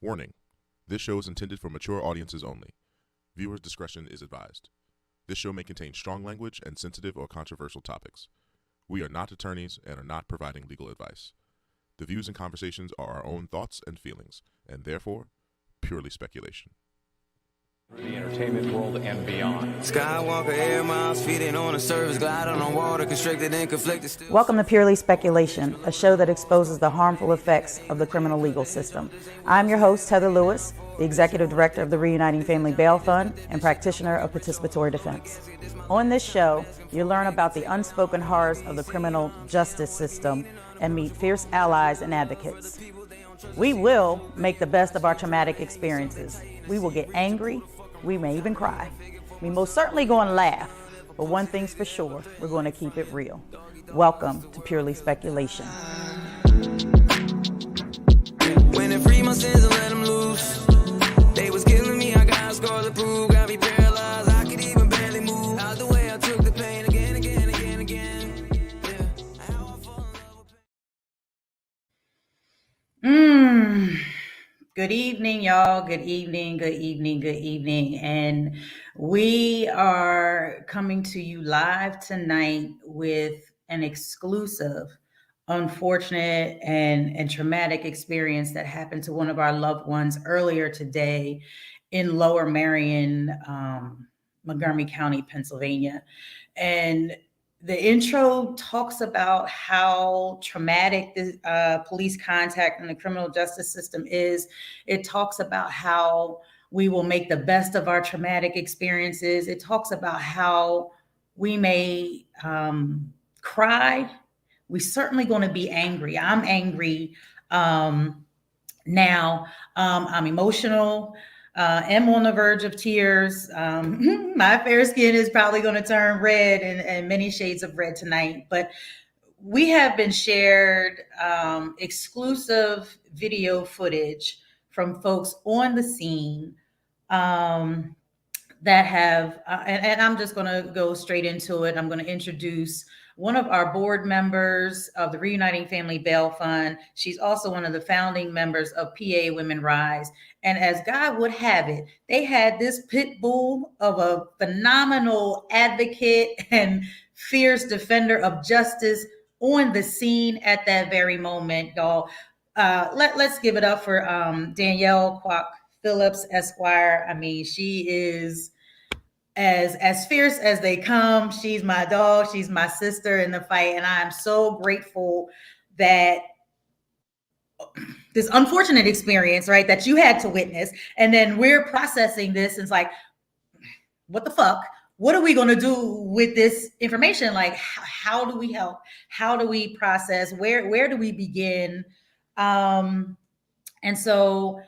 Warning: this show is intended for mature audiences only. Viewers' discretion is advised. This show may contain strong language and sensitive or controversial topics. We are not attorneys and are not providing legal advice. The views and conversations are our own thoughts and feelings, and therefore, purely speculation. The entertainment world and beyond. Skywalker, air miles, feeding on a surface, gliding on water, constricted and conflicted. Welcome to Purely Speculation, a show that exposes the harmful effects of the criminal legal system. I'm your host, Heather Lewis, the Executive Director of the Reuniting Family Bail Fund and practitioner of participatory defense. On this show, you'll learn about the unspoken horrors of the criminal justice system and meet fierce allies and advocates. We will make the best of our traumatic experiences. We will get angry. We may even cry. We most certainly going to laugh, but one thing's for sure, we're going to keep it real. Welcome to Purely Speculation. When they free my sins and let them loose, they was killing me, I got scars to prove, got me paralyzed, I could even barely move. Out the way I took the pain again. Good evening, y'all. Good evening. And we are coming to you live tonight with an exclusive, unfortunate, and traumatic experience that happened to one of our loved ones earlier today in Lower Merion, Montgomery County, Pennsylvania. And the intro talks about how traumatic the police contact in the criminal justice system is. It talks about how we will make the best of our traumatic experiences. It talks about how we may cry. We're certainly going to be angry. I'm angry now. I'm emotional. Am on the verge of tears. My fair skin is probably going to turn red and many shades of red tonight. But we have been shared exclusive video footage from folks on the scene that have, and I'm just going to go straight into it. I'm going to introduce one of our board members of the Reuniting Family Bail Fund. She's also one of the founding members of PA Women Rise. And as God would have it, they had this pit bull of a phenomenal advocate and fierce defender of justice on the scene at that very moment, y'all. Let's give it up for Danielle Kwok Phillips, Esquire. I mean, she is as fierce as they come. She's my dog. She's my sister in the fight. And I'm so grateful that this unfortunate experience, right, that you had to witness. And then we're processing this. And it's like, what the fuck? What are we going to do with this information? Like, how do we help? How do we process? Where do we begin? And so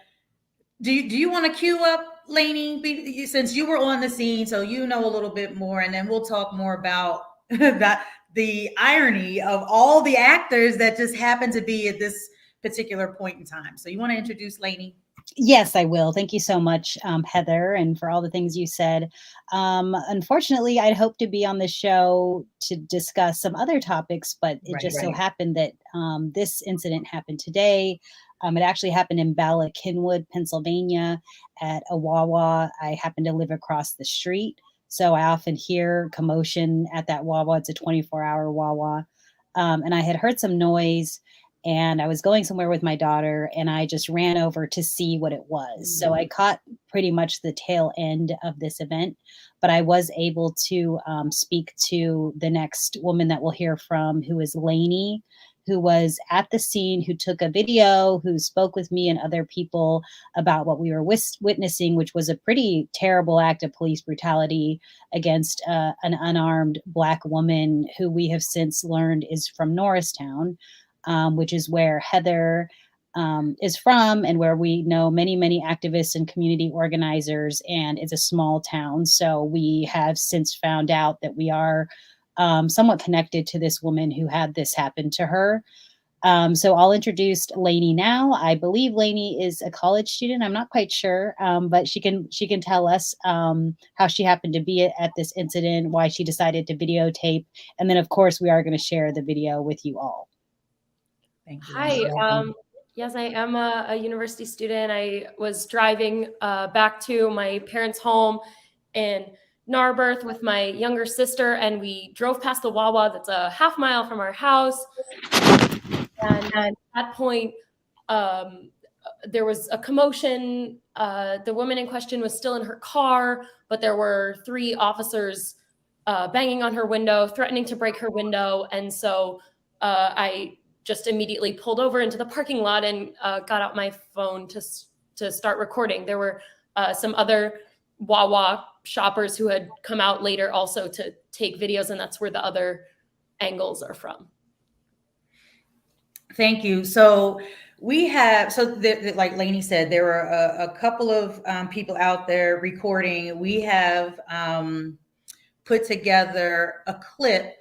do you want to queue up, Lainey, since you were on the scene, so you know a little bit more, and then we'll talk more about the irony of all the actors that just happen to be at this particular point in time. So you want to introduce Lainey? Yes, I will. Thank you so much, Heather, and for all the things you said. Unfortunately, I'd hoped to be on the show to discuss some other topics, but it so happened that this incident happened today. It actually happened in Bala Cynwyd, Pennsylvania, at a Wawa. I happen to live across the street, so I often hear commotion at that Wawa. It's a 24-hour Wawa. And I had heard some noise, and I was going somewhere with my daughter, and I just ran over to see what it was. So I caught pretty much the tail end of this event, but I was able to speak to the next woman that we'll hear from, who is Lainey, who was at the scene, who took a video, who spoke with me and other people about what we were witnessing, which was a pretty terrible act of police brutality against an unarmed Black woman who we have since learned is from Norristown, which is where Heather is from and where we know many, many activists and community organizers, and it's a small town. So we have since found out that we are somewhat connected to this woman who had this happen to her. So I'll introduce Lainey now. I believe Lainey is a college student. I'm not quite sure, but she can tell us how she happened to be at this incident, why she decided to videotape, and then of course we are going to share the video with you all. Thank you. Hi. Yes, I am a university student. I was driving back to my parents' home in Narberth with my younger sister, and we drove past the Wawa that's a half mile from our house. And at that point, there was a commotion. The woman in question was still in her car, but there were 3 officers banging on her window, threatening to break her window. And so I just immediately pulled over into the parking lot and got out my phone to start recording. There were some other Wawa shoppers who had come out later also to take videos, and that's where the other angles are from. Thank you. So we have, like Lainey said, there were a couple of people out there recording. We have put together a clip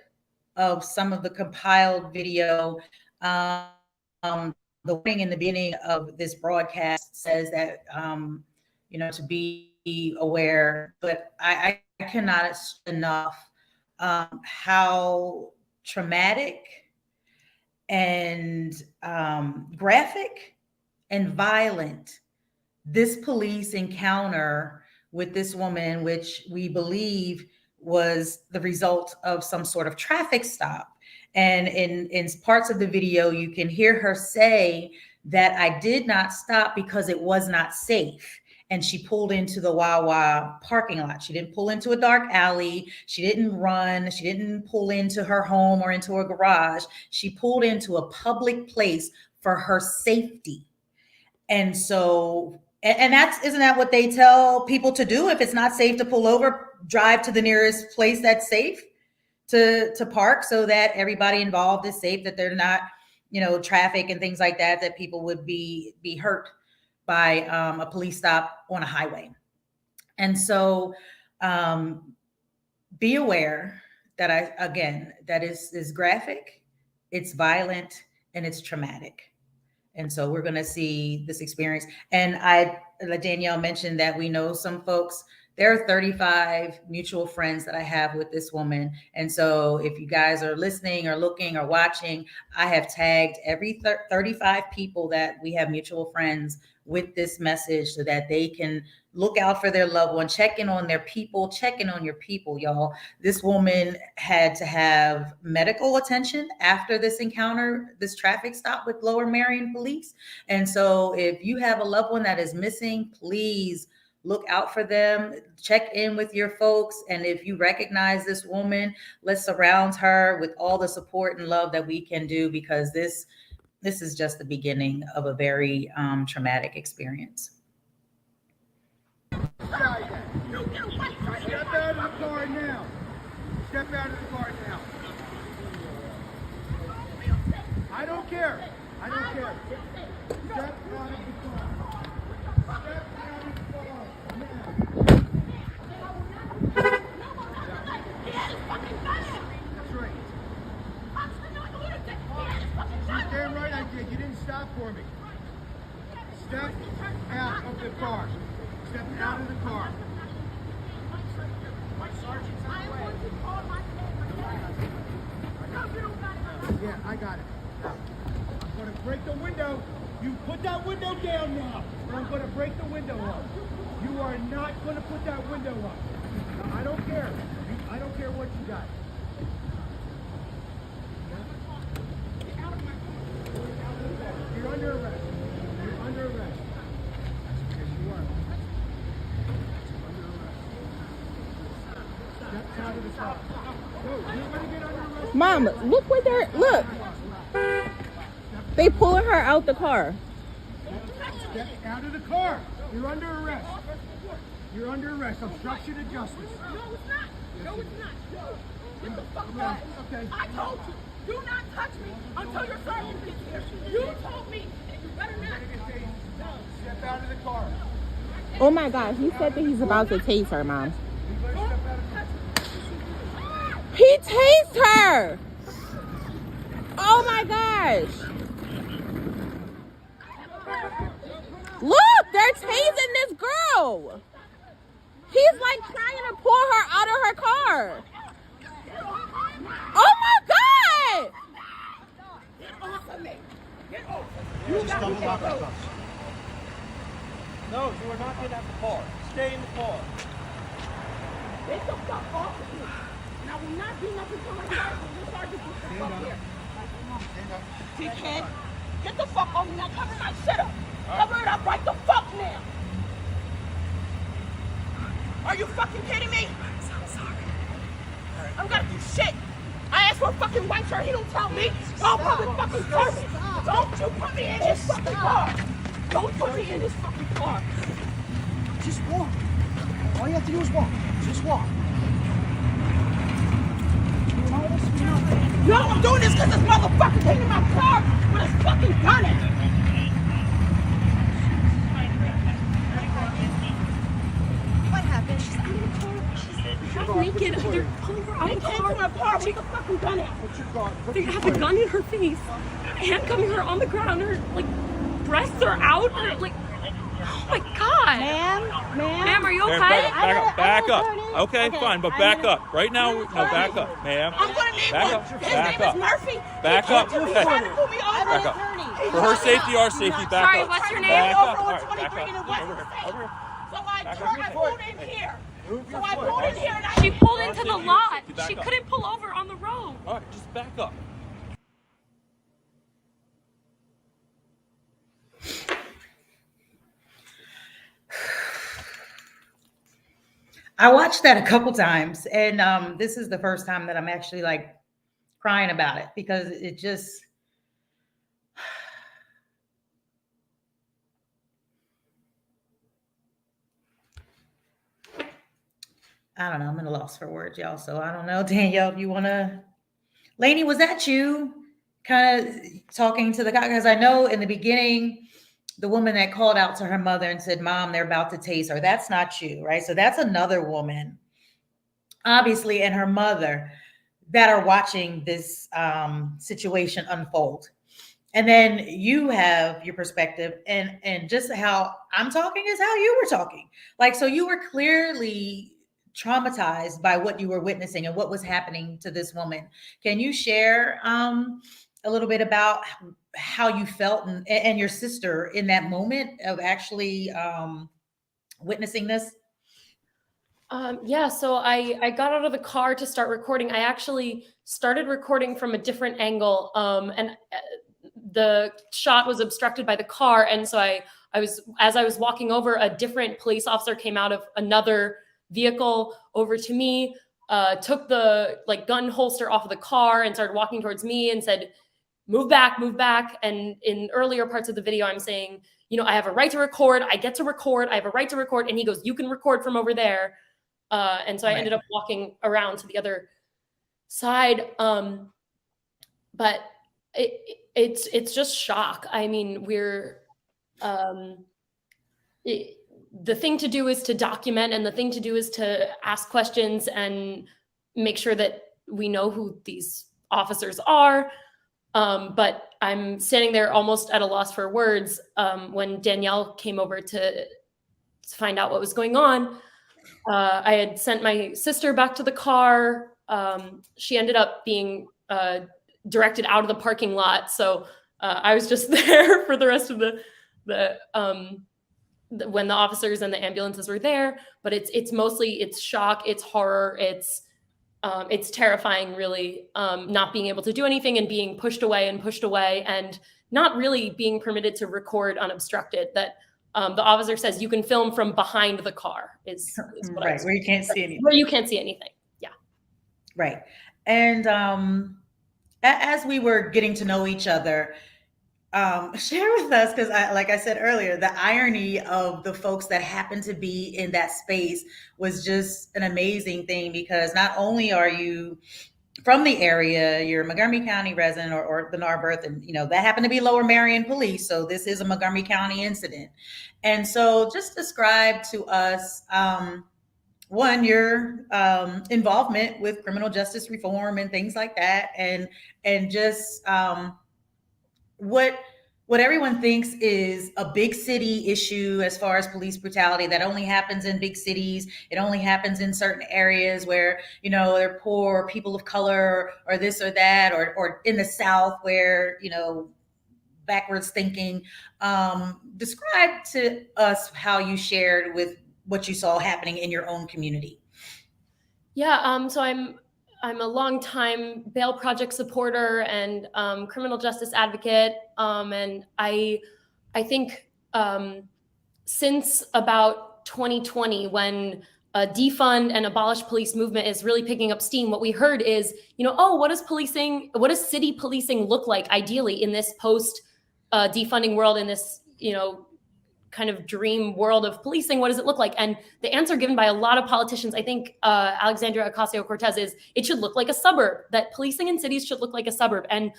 of some of the compiled video. The warning in the beginning of this broadcast says that, to be aware, but I cannot stress enough how traumatic and graphic and violent this police encounter with this woman, which we believe was the result of some sort of traffic stop. And in parts of the video, you can hear her say that I did not stop because it was not safe. And she pulled into the Wawa parking lot. She didn't pull into a dark alley. She didn't run. She didn't pull into her home or into a garage. She pulled into a public place for her safety. And so, and isn't that what they tell people to do? If it's not safe to pull over, drive to the nearest place that's safe to park, so that everybody involved is safe, that they're not, traffic and things like that, that people would be hurt by a police stop on a highway. And so be aware that that is graphic, it's violent, and it's traumatic. And so we're going to see this experience. And Danielle mentioned that we know some folks. There are 35 mutual friends that I have with this woman. And so if you guys are listening or looking or watching, I have tagged every 35 people that we have mutual friends with this message, so that they can look out for their loved one, check in on their people, check in on your people, y'all. This woman had to have medical attention after this encounter, this traffic stop with Lower Merion police. And so if you have a loved one that is missing, please look out for them, check in with your folks. And if you recognize this woman, let's surround her with all the support and love that we can do, because this is just the beginning of a very traumatic experience. Step out of the car now. Step out of the car now. I don't care. Step out of the car. Step out of the car That's right. She's damn right I did. You didn't stop for me. Step out of the car. Step out of the car. Yeah, I got it. I'm going to break the window. You put that window down now, or I'm going to break the window up. You are not going to put that window up. Now, I don't care. I don't care what you got. You're under arrest. You're under arrest. Yes, you are. Under arrest. Step out of the car. No, you're going to get under arrest. Mom, look where they're, look. They pulling her out the car. Step out of the car. You're under arrest. You're under arrest. Obstruction of justice. No, it's not. No, it's not. Get the fuck back. Okay. I told you, do not touch me until your sergeant gets here. You told me, and you better not. Step out of the car. Oh my gosh, he said that he's about to tase her, Mom. He tased her! Oh my gosh! Look, they're tasing this girl! He's like trying to pull her out of her car. Oh my God! Get off of me! Get off of me! You got me. And I will not do nothing till my sergeant gets the fuck here. Dickhead, get the fuck over now. Cover my shit up. Cover it up right the fuck now. Are you fucking kidding me? I'm so sorry. I'm gonna do shit. I asked for a fucking white shirt. He don't tell me. Don't fucking serve me. Don't you put me in his fucking car. Don't put me in his fucking car. Just walk. All you have to do is walk. Just walk. No, I'm doing this because this motherfucker came in my car with a fucking gun in it. What happened? She's out of the car. She's half naked. They're pulling her out of the car. Came to my car with a fucking gun out. They have a gun in her face, handcuffing her on the ground. Her like breasts are out. Her like, oh my god. Ma'am, are you okay? Back up. Okay, fine, but back up. Right now, no, back up, ma'am. I'm gonna need Back one. up. His Back name up. is Murphy. Back up. He's trying to pull me over. Back up. For her safety, our safety, back Sorry, up. what's your name? Back up. Over All on right, 23 back up. in the West Over here. State. Over here. So I pulled in here. So I foot. pulled in here and I She pulled into the Safety, lot. safety, back She up. couldn't pull over on the road. All right, just back up. I watched that a couple times, and this is the first time that I'm actually like crying about it because it just I don't know. I'm at a loss for words, y'all. So I don't know, Danielle, if you want to. Lainey, was that you kind of talking to the guy? Because I know in the beginning, the woman that called out to her mother and said, "Mom, they're about to tase her." That's not you, right? So that's another woman, obviously, and her mother that are watching this situation unfold. And then you have your perspective, and just how I'm talking is how you were talking. Like, so you were clearly traumatized by what you were witnessing and what was happening to this woman. Can you share a little bit about how you felt and your sister in that moment of actually witnessing this? Yeah, so I got out of the car to start recording. I actually started recording from a different angle, and the shot was obstructed by the car. And so as I was walking over, a different police officer came out of another vehicle over to me, took the gun holster off of the car and started walking towards me and said, move back. And in earlier parts of the video, I'm saying, I have a right to record. I get to record. I have a right to record. And he goes, you can record from over there. And so I ended up walking around to the other side. But it's just shock. I mean, the thing to do is to document, and the thing to do is to ask questions and make sure that we know who these officers are. But I'm standing there almost at a loss for words when Danielle came over to find out what was going on. I had sent my sister back to the car. She ended up being directed out of the parking lot. So I was just there for the rest of when the officers and the ambulances were there. But it's mostly shock, it's horror, it's terrifying, really, not being able to do anything and being pushed away and not really being permitted to record unobstructed. That the officer says you can film from behind the car is what right, where you can't see anything. Where you can't see anything. Yeah. Right. And as we were getting to know each other, share with us, because like I said earlier, the irony of the folks that happen to be in that space was just an amazing thing, because not only are you from the area, you're a Montgomery County resident or the Narberth, and that happened to be Lower Merion police. So this is a Montgomery County incident. And so just describe to us, one, your involvement with criminal justice reform and things like that, and just what everyone thinks is a big city issue as far as police brutality that only happens in big cities. It only happens in certain areas where, they're poor, or people of color, or this or that, or in the South where, backwards thinking. Describe to us how you shared with what you saw happening in your own community. Yeah, so I'm a longtime Bail Project supporter and criminal justice advocate, and I think since about 2020, when a defund and abolish police movement is really picking up steam, what we heard is, oh, what does city policing look like ideally in this post defunding world, in this kind of dream world of policing? What does it look like? And the answer given by a lot of politicians, I think Alexandria Ocasio-Cortez, is it should look like a suburb, that policing in cities should look like a suburb. And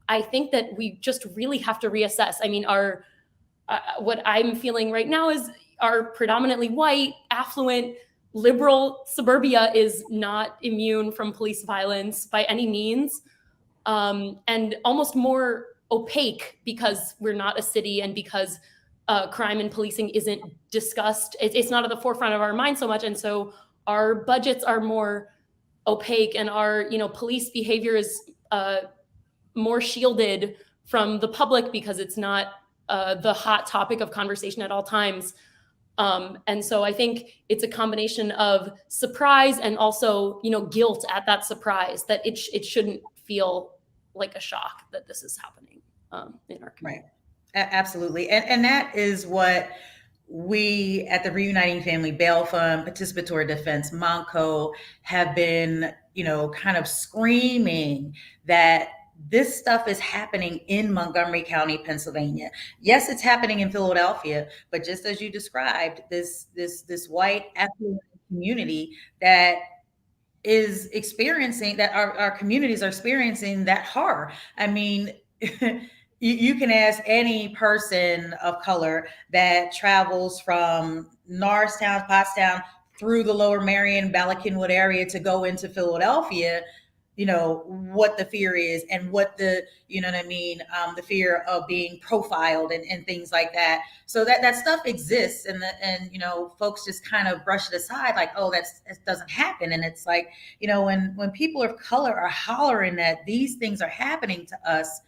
I think that we just really have to reassess. I mean, what I'm feeling right now is our predominantly white, affluent, liberal suburbia is not immune from police violence by any means, and almost more opaque because we're not a city and because crime and policing isn't discussed. It's not at the forefront of our mind so much. And so our budgets are more opaque, and our police behavior is more shielded from the public because it's not the hot topic of conversation at all times. And so I think it's a combination of surprise and also, guilt at that surprise, that it shouldn't feel like a shock that this is happening in our community. Right. Absolutely. And that is what we at the Reuniting Family Bail Fund, Participatory Defense, MONCO, have been, kind of screaming that this stuff is happening in Montgomery County, Pennsylvania. Yes, it's happening in Philadelphia, but just as you described, this white affluent community that is experiencing, that our communities are experiencing that horror. I mean, you can ask any person of color that travels from Norristown, Pottstown, through the Lower Merion, Bala Cynwyd area to go into Philadelphia, what the fear is, and what the, the fear of being profiled and things like that. So that stuff exists, and folks just kind of brush it aside like, oh, it doesn't happen. And it's like, when people of color are hollering that these things are happening to us,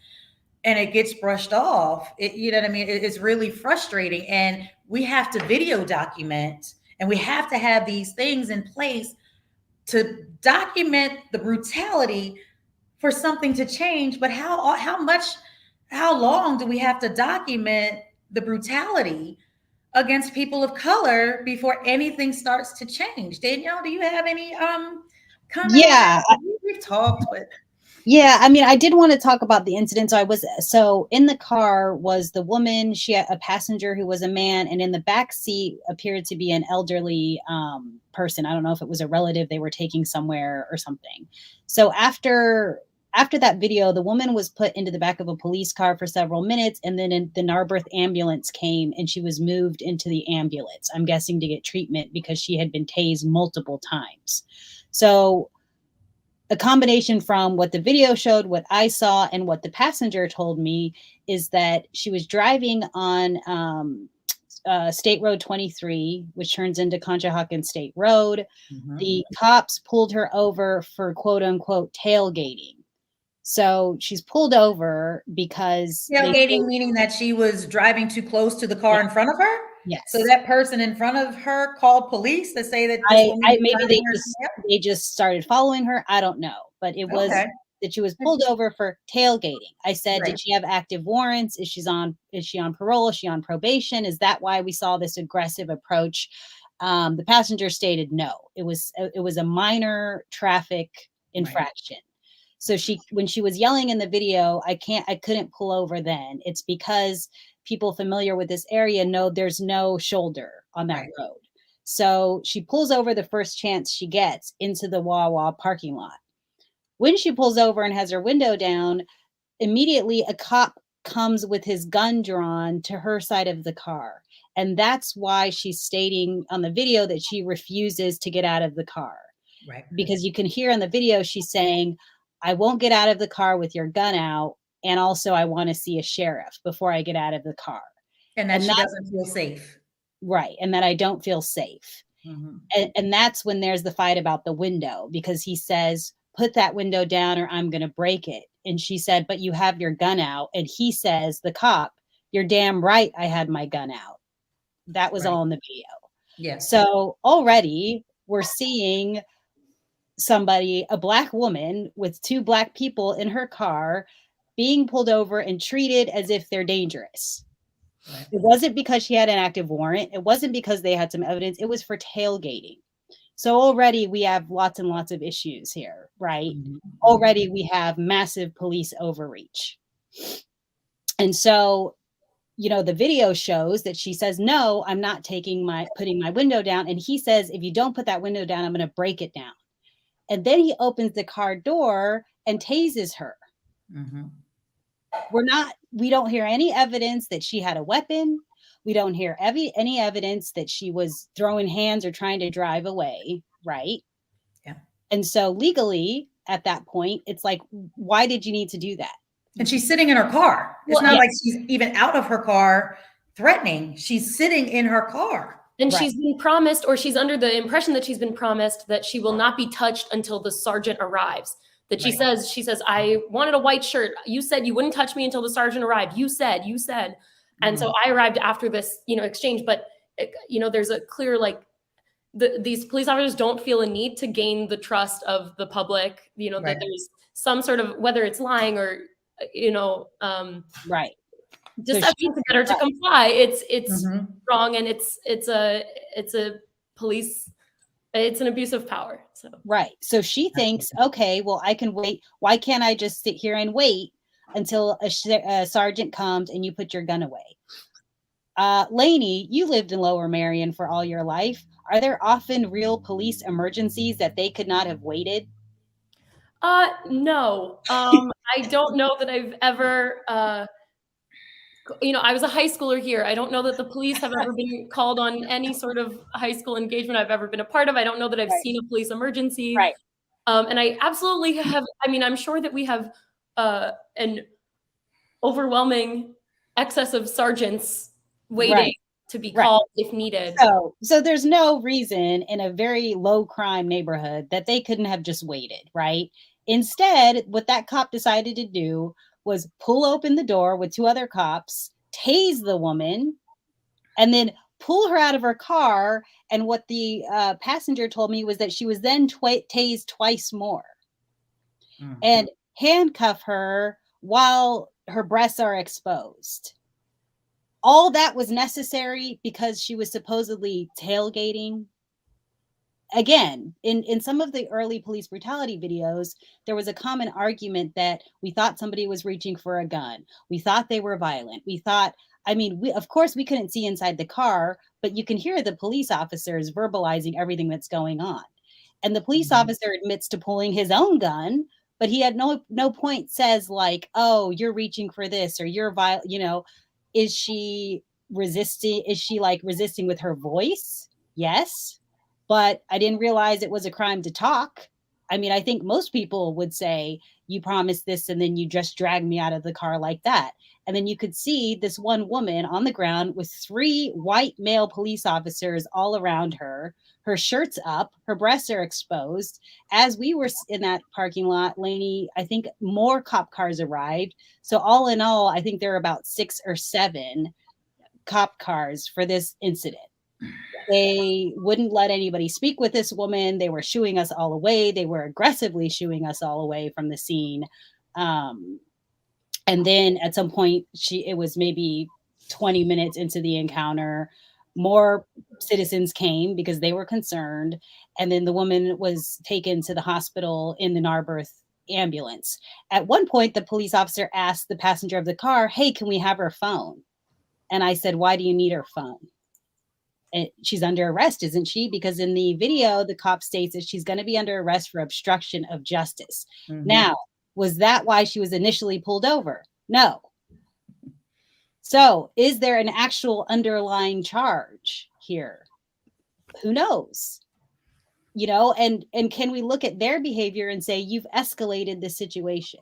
and it gets brushed off, it's really frustrating. And we have to video document, and we have to have these things in place to document the brutality for something to change. But how long do we have to document the brutality against people of color before anything starts to change? Danielle, do you have any comment? Yeah, we've talked, but yeah, I mean, I did want to talk about the incident. So in the car was the woman, she had a passenger who was a man, and in the back seat appeared to be an elderly person. I don't know if it was a relative they were taking somewhere or something. So after that video, the woman was put into the back of a police car for several minutes, and then the Narberth ambulance came and she was moved into the ambulance, I'm guessing to get treatment because she had been tased multiple times. So a combination from what the video showed, what I saw, and what the passenger told me is that she was driving on State Road 23, which turns into Conshohocken State Road. Mm-hmm. The cops pulled her over for quote unquote tailgating. So she's pulled over because tailgating, meaning that she was driving too close to the car in front of her. Yes. So that person in front of her called police to say that maybe they just started following her. I don't know, but it was that she was pulled over for tailgating. I said, Did she have active warrants? Is she on parole? Is she on probation? Is that why we saw this aggressive approach? The passenger stated no. It was a minor traffic infraction. So when she was yelling in the video, I couldn't pull over then. It's because people familiar with this area know there's no shoulder on that road. So she pulls over the first chance she gets into the Wawa parking lot. When she pulls over and has her window down, immediately a cop comes with his gun drawn to her side of the car. And that's why she's stating on the video that she refuses to get out of the car. Right. Because you can hear on the video, she's saying, I won't get out of the car with your gun out. And also, I want to see a sheriff before I get out of the car. And that she doesn't feel safe. Right. And that I don't feel safe. Mm-hmm. And that's when there's the fight about the window, because he says, put that window down or I'm going to break it. And she said, but you have your gun out. And he says, the cop, you're damn right I had my gun out. That was all in the video. Yeah. So already we're seeing somebody, a Black woman with 2 Black people in her car, being pulled over and treated as if they're dangerous. Right. It wasn't because she had an active warrant. It wasn't because they had some evidence. It was for tailgating. So already we have lots and lots of issues here, right? Mm-hmm. Already we have massive police overreach. And so, you know, the video shows that she says, no, I'm not putting my window down. And he says, if you don't put that window down, I'm going to break it down. And then he opens the car door and tases her. Mm-hmm. We don't hear any evidence that she had a weapon. We don't hear any evidence that she was throwing hands or trying to drive away, right? Yeah. And so legally, at that point, it's like, why did you need to do that? And she's sitting in her car. It's not like she's even out of her car threatening. She's sitting in her car. And she's been promised, or she's under the impression that she's been promised that she will not be touched until the sergeant arrives. That she says, I wanted a white shirt. You said you wouldn't touch me until the sergeant arrived. You said. And so I arrived after this, exchange. But, there's a clear, these police officers don't feel a need to gain the trust of the public, that there's some sort of, whether it's lying or, just so to get her to comply. It's wrong. And it's an abuse of power. So. Right. So she thinks, okay, well, I can wait. Why can't I just sit here and wait until a sergeant comes and you put your gun away? Lainey, you lived in Lower Merion for all your life. Are there often real police emergencies that they could not have waited? No. I don't know that I've ever, I was a high schooler here. I don't know that the police have ever been called on any sort of high school engagement I've ever been a part of. I don't know that I've seen a police emergency. Right. And I absolutely have. I mean, I'm sure that we have an overwhelming excess of sergeants waiting to be called if needed. So there's no reason in a very low crime neighborhood that they couldn't have just waited, right? Instead, what that cop decided to do was pull open the door with 2 other cops, tase the woman, and then pull her out of her car. And what the passenger told me was that she was then tased twice more and handcuff her while her breasts are exposed. All that was necessary because she was supposedly tailgating. Again, in some of the early police brutality videos, there was a common argument that we thought somebody was reaching for a gun. We thought they were violent. We thought, of course, we couldn't see inside the car, but you can hear the police officers verbalizing everything that's going on. And the police officer admits to pulling his own gun, but he had no point says like, oh, you're reaching for this or you're violent, Is she resisting? Is she resisting with her voice? Yes. But I didn't realize it was a crime to talk. I mean, I think most people would say, you promised this and then you just dragged me out of the car like that. And then you could see this one woman on the ground with 3 white male police officers all around her. Her shirt's up, her breasts are exposed. As we were in that parking lot, Lainey, I think more cop cars arrived. So all in all, I think there are about 6 or 7 cop cars for this incident. They wouldn't let anybody speak with this woman. They were shooing us all away. They were aggressively shooing us all away from the scene. And then at some point, it was maybe 20 minutes into the encounter. More citizens came because they were concerned. And then the woman was taken to the hospital in the Narberth ambulance. At one point, the police officer asked the passenger of the car, hey, can we have her phone? And I said, why do you need her phone? She's under arrest, isn't she? Because in the video, the cop states that she's going to be under arrest for obstruction of justice. Now, was that why she was initially pulled over? No. So is there an actual underlying charge here? Who knows? And can we look at their behavior and say, you've escalated the situation?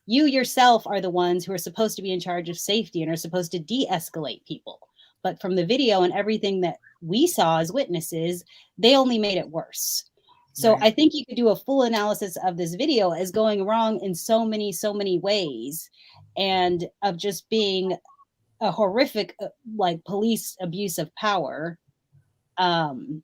You yourself are the ones who are supposed to be in charge of safety and are supposed to de-escalate people. But from the video and everything that we saw as witnesses, they only made it worse. So I think you could do a full analysis of this video as going wrong in so many ways, and of just being a horrific, police abuse of power. And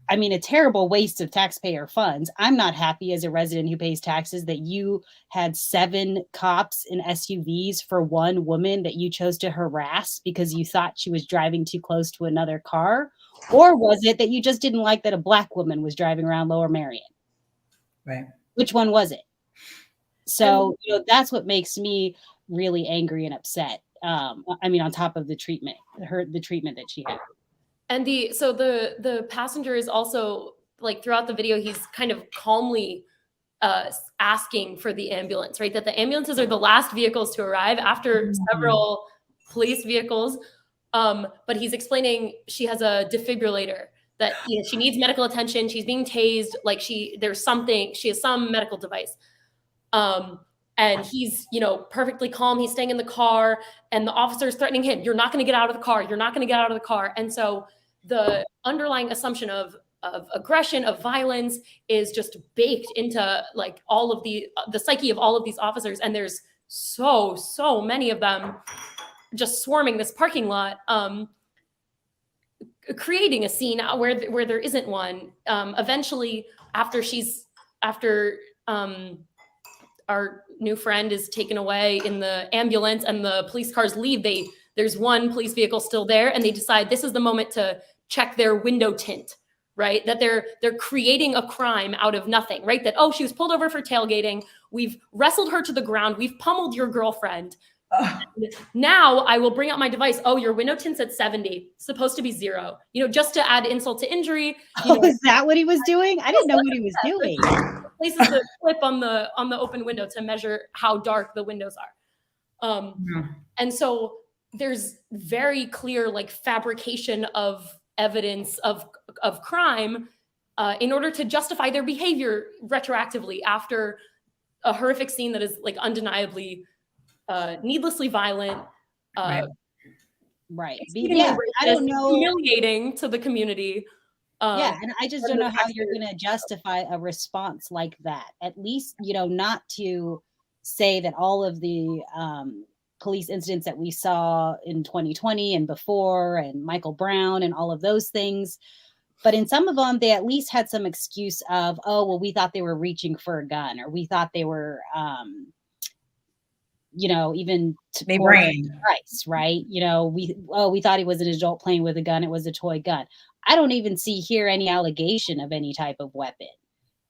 I mean, a terrible waste of taxpayer funds. I'm not happy as a resident who pays taxes that you had 7 cops in SUVs for one woman that you chose to harass because you thought she was driving too close to another car. Or was it that you just didn't like that a Black woman was driving around Lower Merion? Right. Which one was it? So, that's what makes me really angry and upset. I mean, on top of the treatment that she had. And the passenger is also, like, throughout the video, he's kind of calmly asking for the ambulance, right? That the ambulances are the last vehicles to arrive after several police vehicles. But he's explaining she has a defibrillator, that she needs medical attention. She's being tased. Like she has some medical device. And he's, perfectly calm. He's staying in the car, and the officer is threatening him. You're not going to get out of the car. You're not going to get out of the car. And so the underlying assumption of aggression, of violence, is just baked into, like, all of the psyche of all of these officers. And there's so many of them just swarming this parking lot, creating a scene where there isn't one. Eventually, after our new friend is taken away in the ambulance and the police cars leave, there's one police vehicle still there, and they decide this is the moment to check their window tint, right? That they're creating a crime out of nothing, right? That, she was pulled over for tailgating. We've wrestled her to the ground. We've pummeled your girlfriend. Now I will bring out my device. Oh, your window tint's at 70, supposed to be 0, just to add insult to injury. Is that what he was doing? I didn't know what he was doing. Places the clip on the open window to measure how dark the windows are. And so there's very clear, like, fabrication of evidence of crime in order to justify their behavior retroactively after a horrific scene that is, like, undeniably needlessly violent. Right. Yeah, I don't know. Humiliating to the community. And I just don't know how you're going to justify a response like that. At least, not to say that all of the police incidents that we saw in 2020 and before, and Michael Brown and all of those things. But in some of them, they at least had some excuse of, we thought they were reaching for a gun, or we thought they were, even they ran price, right? We thought he was an adult playing with a gun. It was a toy gun. I don't even see here any allegation of any type of weapon.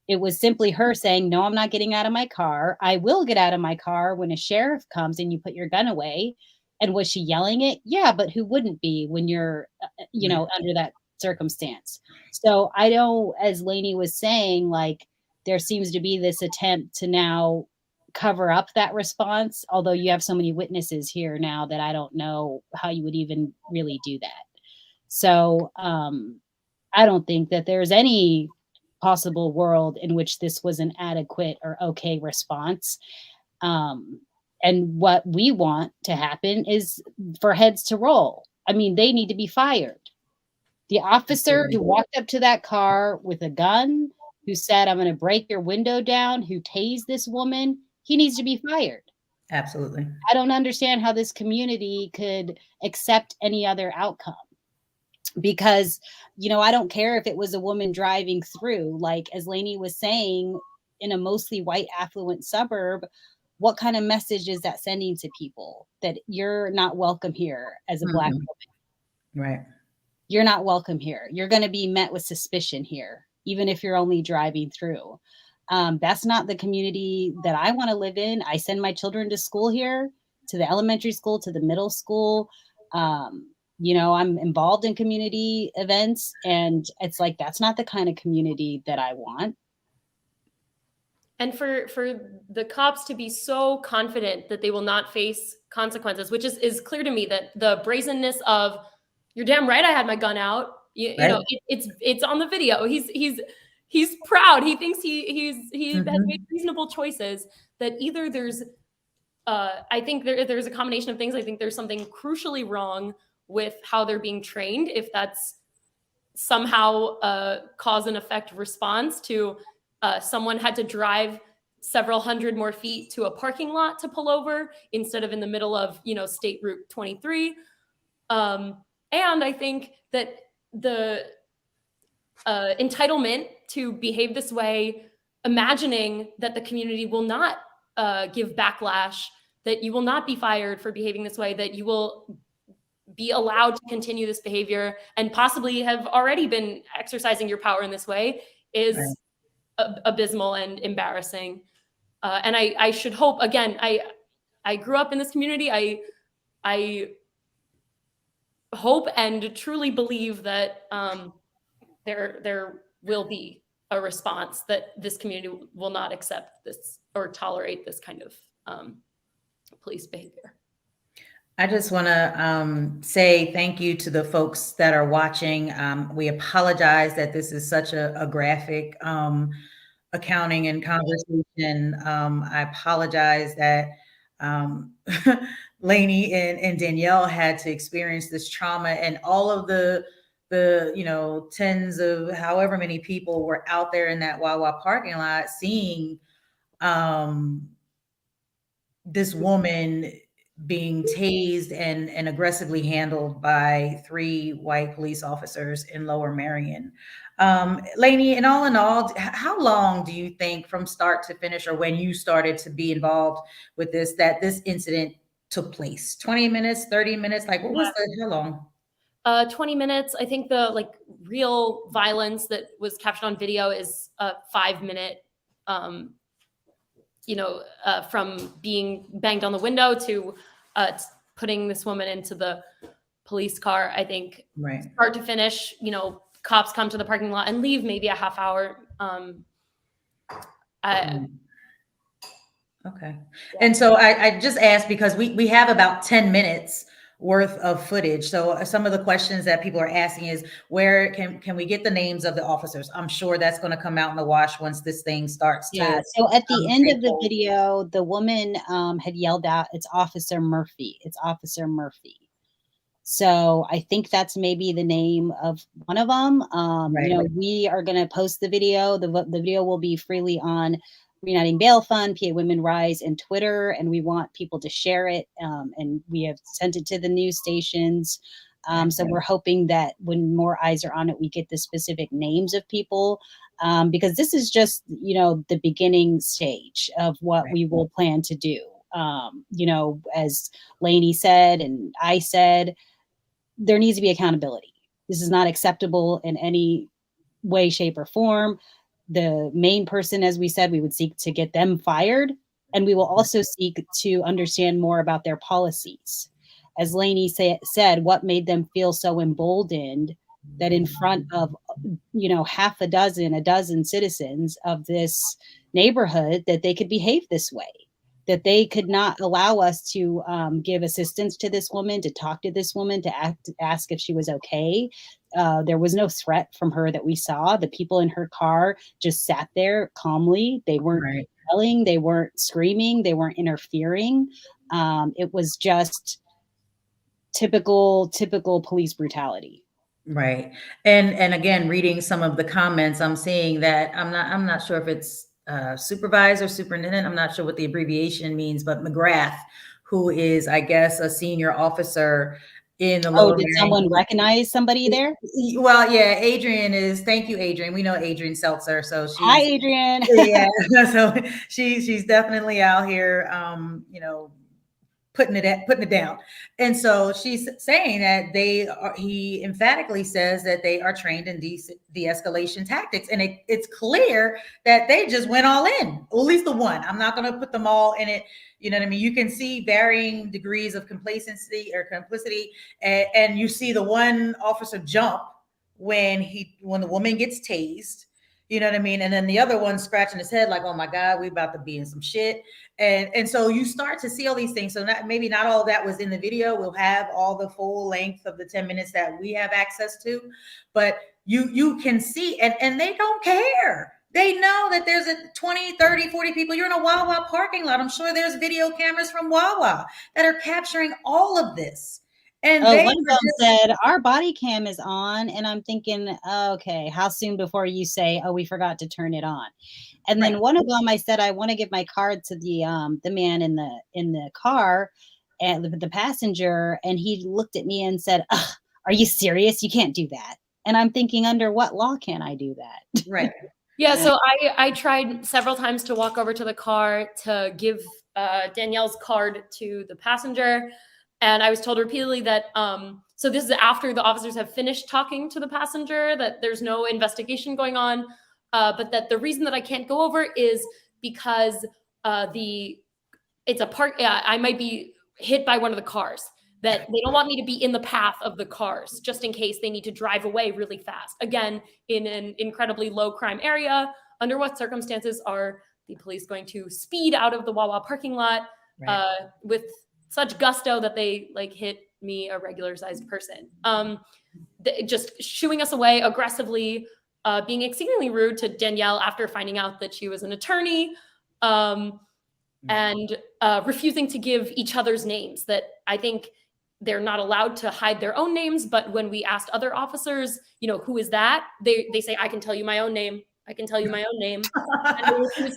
It was simply her saying, no, I'm not getting out of my car. I will get out of my car when a sheriff comes and you put your gun away. And was she yelling it? Yeah, but who wouldn't be when you're, under that circumstance? So I don't, as Lainey was saying, like, there seems to be this attempt to now cover up that response, although you have so many witnesses here now that I don't know how you would even really do that. So I don't think that there's any possible world in which this was an adequate or okay response. And what we want to happen is for heads to roll. I mean, they need to be fired. The officer who walked up to that car with a gun, who said, I'm going to break your window down, who tased this woman, he needs to be fired. Absolutely. I don't understand how this community could accept any other outcome. Because, I don't care if it was a woman driving through, like, as Lainey was saying, in a mostly white affluent suburb, what kind of message is that sending to people? That you're not welcome here as a Black woman. Right. You're not welcome here. You're going to be met with suspicion here, even if you're only driving through. That's not the community that I want to live in. I send my children to school here, to the elementary school, to the middle school. I'm involved in community events, and it's like, that's not the kind of community that I want. And for the cops to be so confident that they will not face consequences, which is clear to me, that the brazenness of, you're damn right I had my gun out. It's on the video. He's proud. He thinks he has made reasonable choices. That either there's, I think there's a combination of things. I think there's something crucially wrong with how they're being trained, if that's somehow a cause and effect response to someone had to drive several hundred more feet to a parking lot to pull over instead of in the middle of, State Route 23. And I think that entitlement to behave this way, imagining that the community will not give backlash, that you will not be fired for behaving this way, that you will be allowed to continue this behavior and possibly have already been exercising your power in this way is abysmal and embarrassing. And I should hope, again, I grew up in this community. I hope and truly believe that there will be a response, that this community will not accept this or tolerate this kind of police behavior. I just want to say thank you to the folks that are watching. We apologize that this is such a graphic accounting and conversation. I apologize that Lainey and Danielle had to experience this trauma, and all of the tens of however many people were out there in that Wawa parking lot seeing this woman being tased and aggressively handled by 3 white police officers in Lower Merion. Lainey, in all, how long do you think from start to finish, or when you started to be involved with this, that this incident took place? 20 minutes, 30 minutes? Like, what was how long? 20 minutes. I think the real violence that was captured on video is a 5-minute, from being banged on the window to putting this woman into the police car. I think start to finish, cops come to the parking lot and leave maybe a half hour. Okay. And so I just asked because we have about 10 minutes worth of footage. So some of the questions that people are asking is, where can we get the names of the officers? I'm sure that's going to come out in the wash once this thing starts. So at the end of the video, the woman had yelled out, "It's Officer Murphy. It's Officer Murphy." So I think that's maybe the name of one of them. We are going to post the video. The video will be freely on Reuniting Bail Fund, PA Women Rise, and Twitter, and we want people to share it. And we have sent it to the news stations. So we're hoping that when more eyes are on it, we get the specific names of people, because this is just, the beginning stage of what we will plan to do. As Lainey said, and I said, there needs to be accountability. This is not acceptable in any way, shape, or form. The main person, as we said, we would seek to get them fired, and we will also seek to understand more about their policies. As Lainey said, what made them feel so emboldened that in front of, a dozen citizens of this neighborhood, that they could behave this way, that they could not allow us to give assistance to this woman, to talk to this woman, to ask if she was okay. There was no threat from her that we saw. The people in her car just sat there calmly. They weren't yelling. They weren't screaming. They weren't interfering. It was just typical police brutality. Right. And again, reading some of the comments, I'm seeing that I'm not sure if it's supervisor, superintendent. I'm not sure what the abbreviation means, but McGrath, who is, I guess, a senior officer in the Lower Did someone recognize somebody there? Well, yeah, Adrian is. Thank you, Adrian. We know Adrian Seltzer, so she's, hi, Adrian. Yeah, so she's definitely out here, putting it down. And so she's saying that he emphatically says that they are trained in de-escalation tactics. And it's clear that they just went all in, or at least the one. I'm not going to put them all in it. You know what I mean? You can see varying degrees of complacency or complicity. And you see the one officer jump when the woman gets tased. You know what I mean? And then the other one scratching his head like, oh my God, we about to be in some shit. And so you start to see all these things. So maybe not all that was in the video. We'll have all the full length of the 10 minutes that we have access to, but you can see, and they don't care. They know that there's 20, 30, 40 people. You're in a Wawa parking lot. I'm sure there's video cameras from Wawa that are capturing all of this. And one of them said, our body cam is on. And I'm thinking, okay, how soon before you say, oh, we forgot to turn it on? And then one of them, I said, I want to give my card to the man in the car, and the passenger. And he looked at me and said, are you serious? You can't do that. And I'm thinking, under what law can I do that? Right. Yeah, so I tried several times to walk over to the car to give Danielle's card to the passenger. And I was told repeatedly that, so this is after the officers have finished talking to the passenger, that there's no investigation going on, but that the reason that I can't go over is because it's a park, I might be hit by one of the cars, that they don't want me to be in the path of the cars, just in case they need to drive away really fast. Again, in an incredibly low crime area, under what circumstances are the police going to speed out of the Wawa parking lot with such gusto that they like hit me, a regular sized person? Just shooing us away aggressively, being exceedingly rude to Danielle after finding out that she was an attorney, and refusing to give each other's names. That I think they're not allowed to hide their own names, but when we asked other officers, you know, who is that? They say, I can tell you my own name. I can tell you my own name.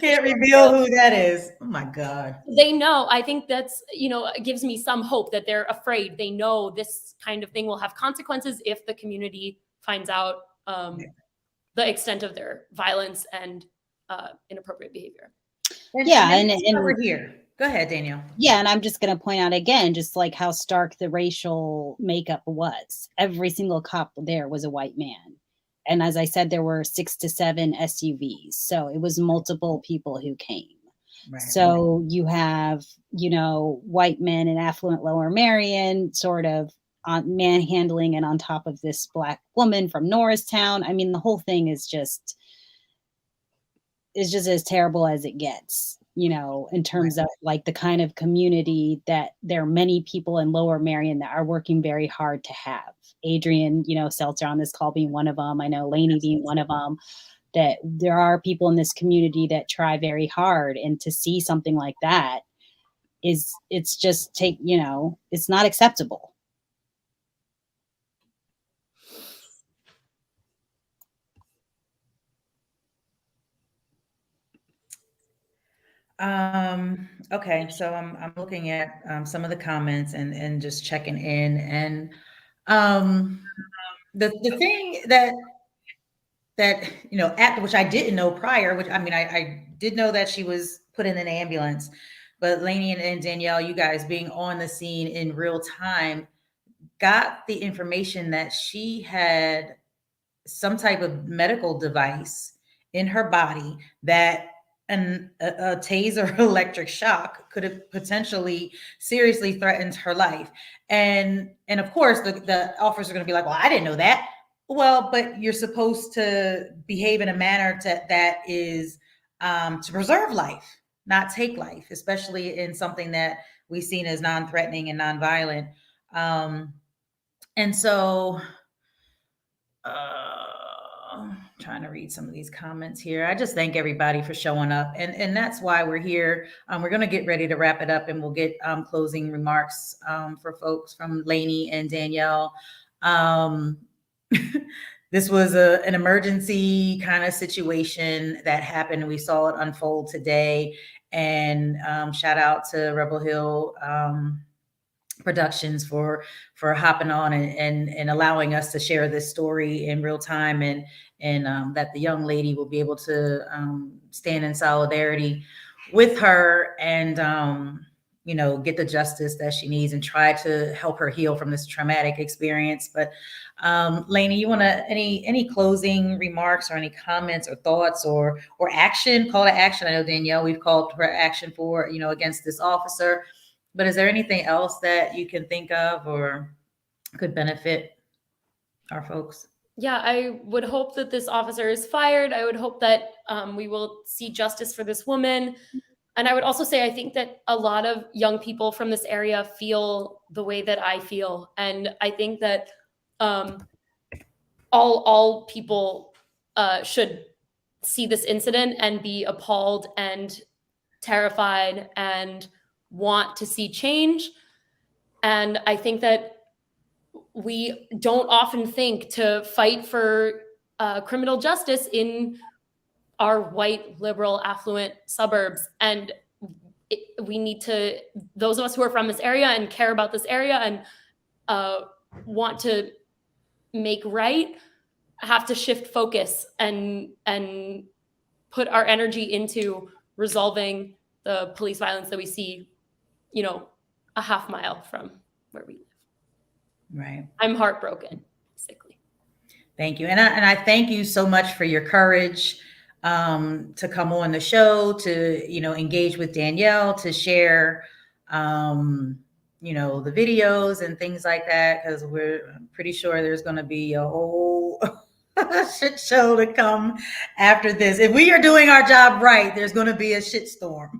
Can't reveal who that is. Oh my God. They know. I think that's, you know, it gives me some hope that they're afraid. They know this kind of thing will have consequences if the community finds out the extent of their violence and inappropriate behavior. And we're here. Go ahead, Danielle. Yeah, and I'm just going to point out again, just like how stark the racial makeup was. Every single cop there was a white man. And as I said, there were 6 to 7 SUVs. So it was multiple people who came. Right. So you have, you know, white men in affluent Lower Merion sort of manhandling and on top of this Black woman from Norristown. I mean, the whole thing is just as terrible as it gets, you know, in terms of like the kind of community that there are many people in Lower Merion that are working very hard to have. Adrian, you know, Seltzer on this call being one of them. I know Lainey being one of them, that there are people in this community that try very hard. And to see something like that it's just you know, it's not acceptable. Okay, so I'm looking at some of the comments and just checking in, and the thing that you know, which I didn't know prior, which I mean I did know that she was put in an ambulance, but Lainey and Danielle, you guys being on the scene in real time, got the information that she had some type of medical device in her body that a taser electric shock could have potentially seriously threatened her life. And of course, the officers are going to be like, well, I didn't know that. Well, but you're supposed to behave in a manner that is to preserve life, not take life, especially in something that we've seen as non-threatening and non-violent. And so, trying to read some of these comments here. I just thank everybody for showing up, and that's why we're here. We're going to get ready to wrap it up, and we'll get closing remarks for folks from Lainey and Danielle. This was an emergency kind of situation that happened. We saw it unfold today, and shout out to Rebel Hill Productions for hopping on and allowing us to share this story in real time, and that the young lady will be able to stand in solidarity with her and you know, get the justice that she needs and try to help her heal from this traumatic experience. But Lainey, you want to any closing remarks or any comments or thoughts or action, call to action? I know Danielle, we've called for action for, you know, against this officer. But is there anything else that you can think of or could benefit our folks? Yeah, I would hope that this officer is fired. I would hope that we will see justice for this woman. And I would also say, I think that a lot of young people from this area feel the way that I feel. And I think that all people should see this incident and be appalled and terrified and want to see change. And I think that we don't often think to fight for criminal justice in our white, liberal, affluent suburbs. And we need to, those of us who are from this area and care about this area and want to make right, have to shift focus and put our energy into resolving the police violence that we see, you know, a half mile from where we live. Right. I'm heartbroken, basically. Thank you. And I thank you so much for your courage to come on the show, to, you know, engage with Danielle, to share, you know, the videos and things like that, because we're pretty sure there's going to be a whole shit show to come after this. If we are doing our job right, there's going to be a shitstorm.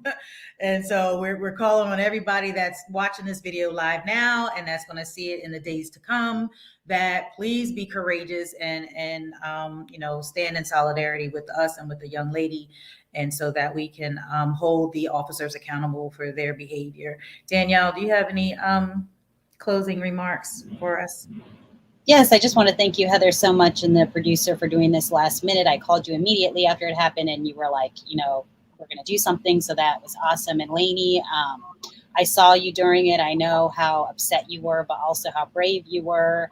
And so we're calling on everybody that's watching this video live now and that's going to see it in the days to come, that please be courageous and you know, stand in solidarity with us and with the young lady, and so that we can hold the officers accountable for their behavior. Danielle, do you have any closing remarks for us? Yes, I just want to thank you, Heather, so much, and the producer, for doing this last minute. I called you immediately after it happened, and you were like, you know, we're going to do something. So that was awesome. And Lainey, I saw you during it. I know how upset you were, but also how brave you were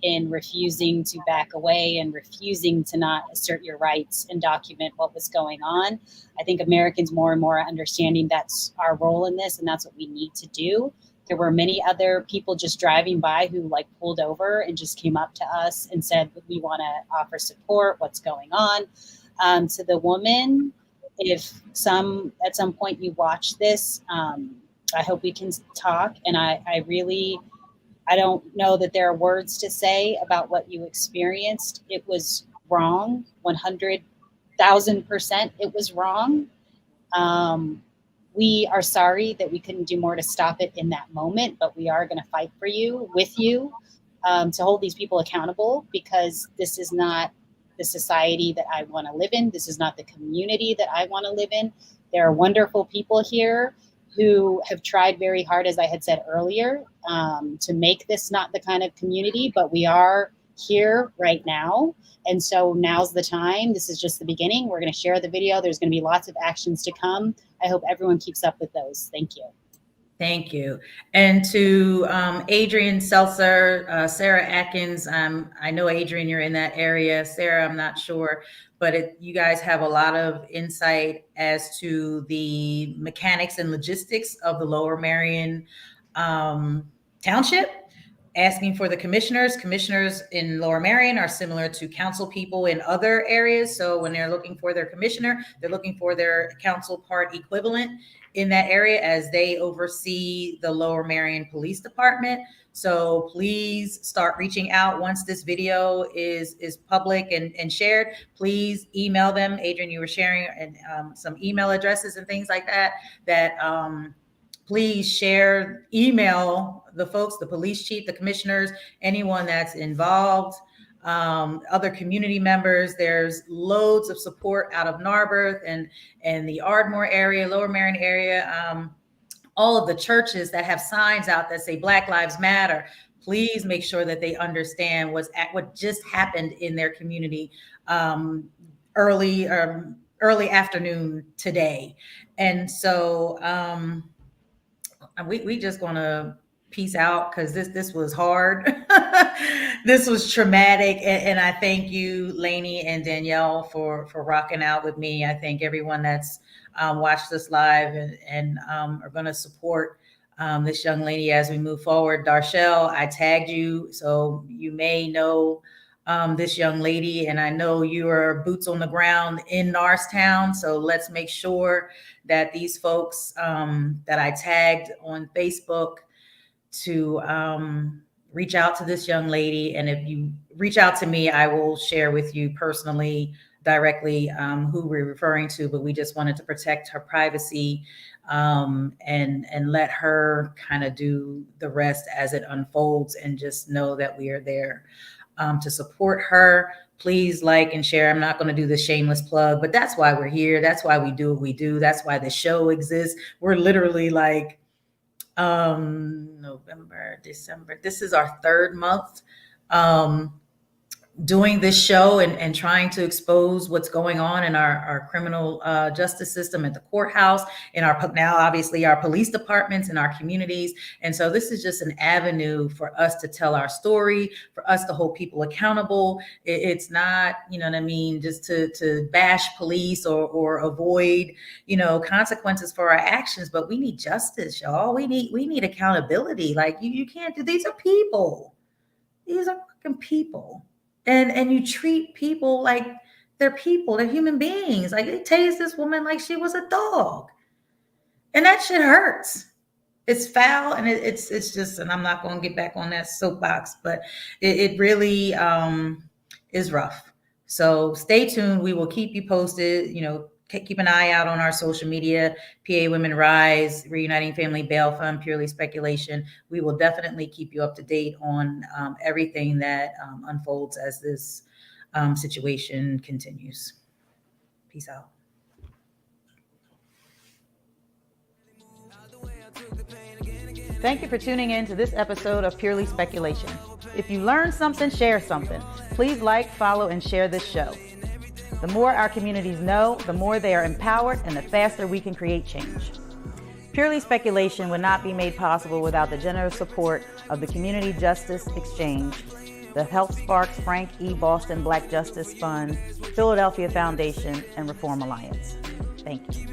in refusing to back away and refusing to not assert your rights and document what was going on. I think Americans more and more are understanding that's our role in this, and that's what we need to do. There were many other people just driving by who like pulled over and just came up to us and said, we want to offer support. What's going on? To the woman, if at some point you watch this, I hope we can talk. And I don't know that there are words to say about what you experienced. It was wrong, 100,000%. It was wrong. We are sorry that we couldn't do more to stop it in that moment, but we are going to fight for you, with you, to hold these people accountable, because this is not the society that I want to live in. This is not the community that I want to live in. There are wonderful people here who have tried very hard, as I had said earlier, to make this not the kind of community, but we are here right now. And so now's the time. This is just the beginning. We're going to share the video. There's going to be lots of actions to come. I hope everyone keeps up with those. Thank you. Thank you. And to Adrian Seltzer, Sarah Atkins, I know, Adrian, you're in that area. Sarah, I'm not sure, but you guys have a lot of insight as to the mechanics and logistics of the Lower Merion Township. Asking for the commissioners. Commissioners in Lower Merion are similar to council people in other areas. So when they're looking for their commissioner, they're looking for their council part equivalent in that area, as they oversee the Lower Merion Police Department. So please start reaching out once this video is public and shared. Please email them. Adrian, you were sharing some email addresses and things like that, please share, email the folks, the police chief, the commissioners, anyone that's involved, other community members. There's loads of support out of Narberth and the Ardmore area, Lower Merion area, all of the churches that have signs out that say Black Lives Matter. Please make sure that they understand what just happened in their community early afternoon today. And so we just want to peace out, because this was hard. This was traumatic. And I thank you, Lainey and Danielle, for rocking out with me. I thank everyone that's watched this live and are going to support this young lady as we move forward. Darshell, I tagged you, so you may know this young lady, and I know you are boots on the ground in Norristown. So let's make sure that these folks that I tagged on Facebook to reach out to this young lady. And if you reach out to me, I will share with you personally, directly, who we're referring to, but we just wanted to protect her privacy and let her kind of do the rest as it unfolds, and just know that we are there to support her. Please like and share. I'm not going to do the shameless plug, but that's why we're here. That's why we do what we do. That's why the show exists. We're literally like November, December. This is our third month doing this show and trying to expose what's going on in our criminal justice system at the courthouse, in our now obviously our police departments in our communities. And so this is just an avenue for us to tell our story, for us to hold people accountable. It's not, you know what I mean, just to bash police or avoid, you know, consequences for our actions. But we need justice, y'all. We need accountability. Like you can't do, these are people. These are fucking people. And you treat people like they're people, they're human beings. Like they tased this woman like she was a dog. And that shit hurts. It's foul, and it's just, and I'm not going to get back on that soapbox, but it really is rough. So stay tuned. We will keep you posted. You know, keep an eye out on our social media, PA Women Rise, Reuniting Family Bail Fund, Purely Speculation. We will definitely keep you up to date on everything that unfolds as this situation continues. Peace out. Thank you for tuning in to this episode of Purely Speculation. If you learned something, share something. Please like, follow, and share this show. The more our communities know, the more they are empowered, and the faster we can create change. Purely Speculation would not be made possible without the generous support of the Community Justice Exchange, the Health Sparks Frank E. Boston Black Justice Fund, Philadelphia Foundation, and Reform Alliance. Thank you.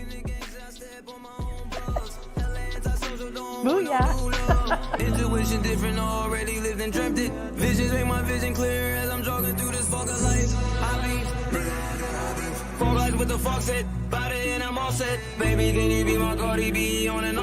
Booyah. Intuition different, already lived and dreamt it. Visions make my vision clear as I'm jogging through this fucking life. I be fog lights with the fog set, body and I'm all set. Baby, can you be my Cardi B on and off?